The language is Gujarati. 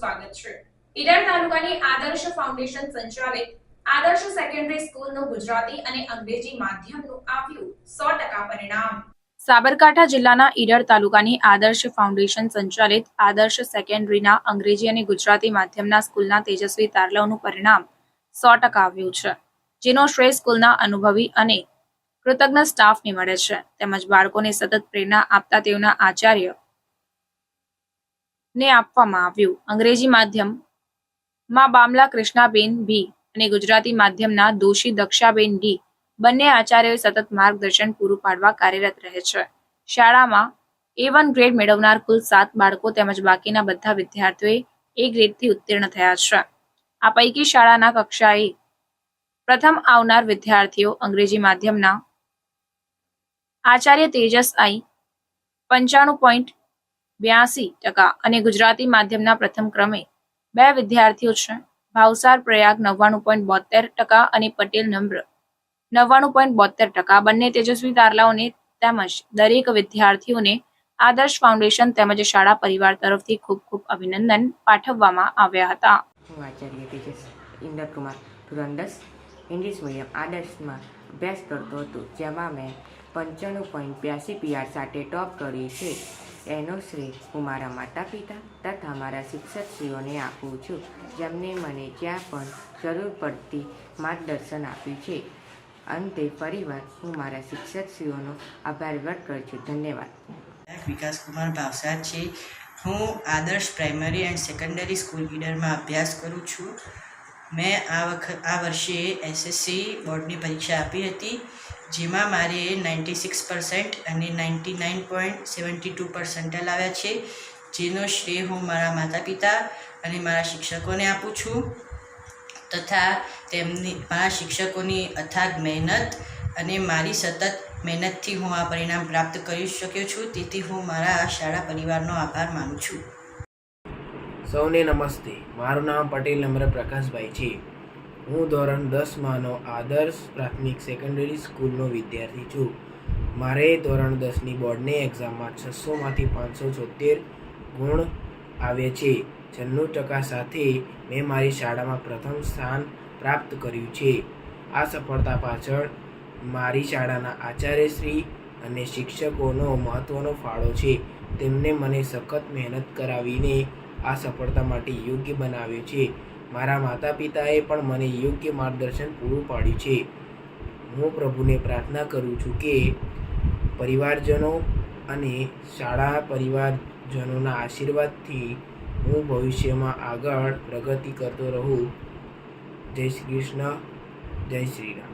સ્વાગત છે। ઈડર તાલુકાની આદર્શ ફાઉન્ડેશન સંચાલિત આદર્શ સેકન્ડરી સ્કૂલનું ગુજરાતી અને અંગ્રેજી માધ્યમનું આવ્યું 100% પરિણામ। સાબરકાંઠા જિલ્લાના ઈડર તાલુકાની આદર્શ ફાઉન્ડેશન સંચાલિત આદર્શ સેકન્ડરીના અંગ્રેજી અને ગુજરાતી માધ્યમના સ્કૂલના તેજસ્વી તારલાઓનું પરિણામ 100% આવ્યું છે, જેનો શ્રેય સ્કૂલના અનુભવી અને કૃતજ્ઞ સ્ટાફને મળે છે, તેમજ બાળકોને સતત પ્રેરણા આપતા તેઓના આચાર્ય ને આપવામાં આવ્યું। અંગ્રેજી માધ્યમમાં બામલા કૃષ્ણાબેન બી અને ગુજરાતી માધ્યમના દોશી દક્ષાબેન ડી બંને આચાર્યોએ સતત માર્ગદર્શન પૂરું પાડવા કાર્યરત રહે છે। શાળામાં A1 ગ્રેડ મેળવનાર કુલ 7 બાળકો તેમજ બાકીના બધા વિદ્યાર્થીઓએ A ગ્રેડથી ઉત્તીર્ણ થયા છે। આ પૈકી શાળાના કક્ષાએ પ્રથમ આવનાર વિદ્યાર્થીઓ અંગ્રેજી માધ્યમના આચાર્ય તેજસ આઈ 95.82% અને ગુજરાતી માધ્યમના પ્રથમ ક્રમે 2 વિદ્યાર્થીઓ છે। ભાવસાર પ્રયાગ 99.72% અને પટેલ નમ્ર 99.72%। બંને તેજસ્વી તારલાઓને તેમજ દરેક વિદ્યાર્થીઓને આદર્શ ફાઉન્ડેશન તેમજ શાળા પરિવાર તરફથી ખૂબ ખૂબ અભિનંદન પાઠવવામાં આવ્યા હતા। હું આચાર્ય તેજસ ઇન્દ્રકુમાર ધોરણ 10 ઇંગ્લિશ મીડિયમ આદર્શમાં અભ્યાસ કરતો હતો, જેમાં મેં 95.82 PR સાથે ટોપ કર્યું છે। એનો શ્રેય હું મારા માતા પિતા તથા મારા શિક્ષકશ્રીઓને આપું છું, જેમને મને જ્યાં પણ જરૂર પડતી માર્ગદર્શન આપ્યું છે। અંતે ફરીવાર હું મારા શિક્ષકશ્રીઓનો આભાર વ્યક્ત કરું છું। ધન્યવાદ। વિકાસ કુમાર ભાવસાર છે। હું આદર્શ પ્રાઇમરી એન્ડ સેકન્ડરી સ્કૂલ ઈડરમાં અભ્યાસ કરું છું। મેં આ વર્ષે એસએસસી બોર્ડની પરીક્ષા આપી હતી, જેમાં મારે 96% અને 99.72% આવ્યા છે, જેનો શ્રેય હું મારા માતા પિતા અને મારા શિક્ષકોને આપું છું તથા મારા શિક્ષકોની અથાગ મહેનત અને મારી સતત મહેનતથી હું આ પરિણામ પ્રાપ્ત કરી શક્યો છું, તેથી હું મારા શાળા પરિવારનો આભાર માનું છું। સૌને નમસ્તે। મારું નામ પટેલ નમ્ર પ્રકાશભાઈ છે। હું ધોરણ 10માંનો આદર્શ પ્રાથમિક સેકન્ડરી સ્કૂલનો વિદ્યાર્થી છું। મારે ધોરણ 10ની બોર્ડની એક્ઝામમાં 600માંથી 576 ગુણ આવે છે। 96% સાથે મેં મારી શાળામાં પ્રથમ સ્થાન પ્રાપ્ત કર્યું છે। આ સફળતા પાછળ મારી શાળાના આચાર્યશ્રી અને શિક્ષકોનો મહત્ત્વનો ફાળો છે। તેમને મને સખત મહેનત કરાવીને આ સફળતા માટે યોગ્ય બનાવ્યો છે। મારા માતા પિતાએ પણ મને યોગ્ય માર્ગદર્શન પૂરું પાડ્યું છે। હું પ્રભુને પ્રાર્થના કરું છું કે પરિવારજનો અને શાળા પરિવારજનોના આશીર્વાદથી હું ભવિષ્યમાં આગળ પ્રગતિ કરતો રહું। જય શ્રી કૃષ્ણ, જય શ્રી રામ।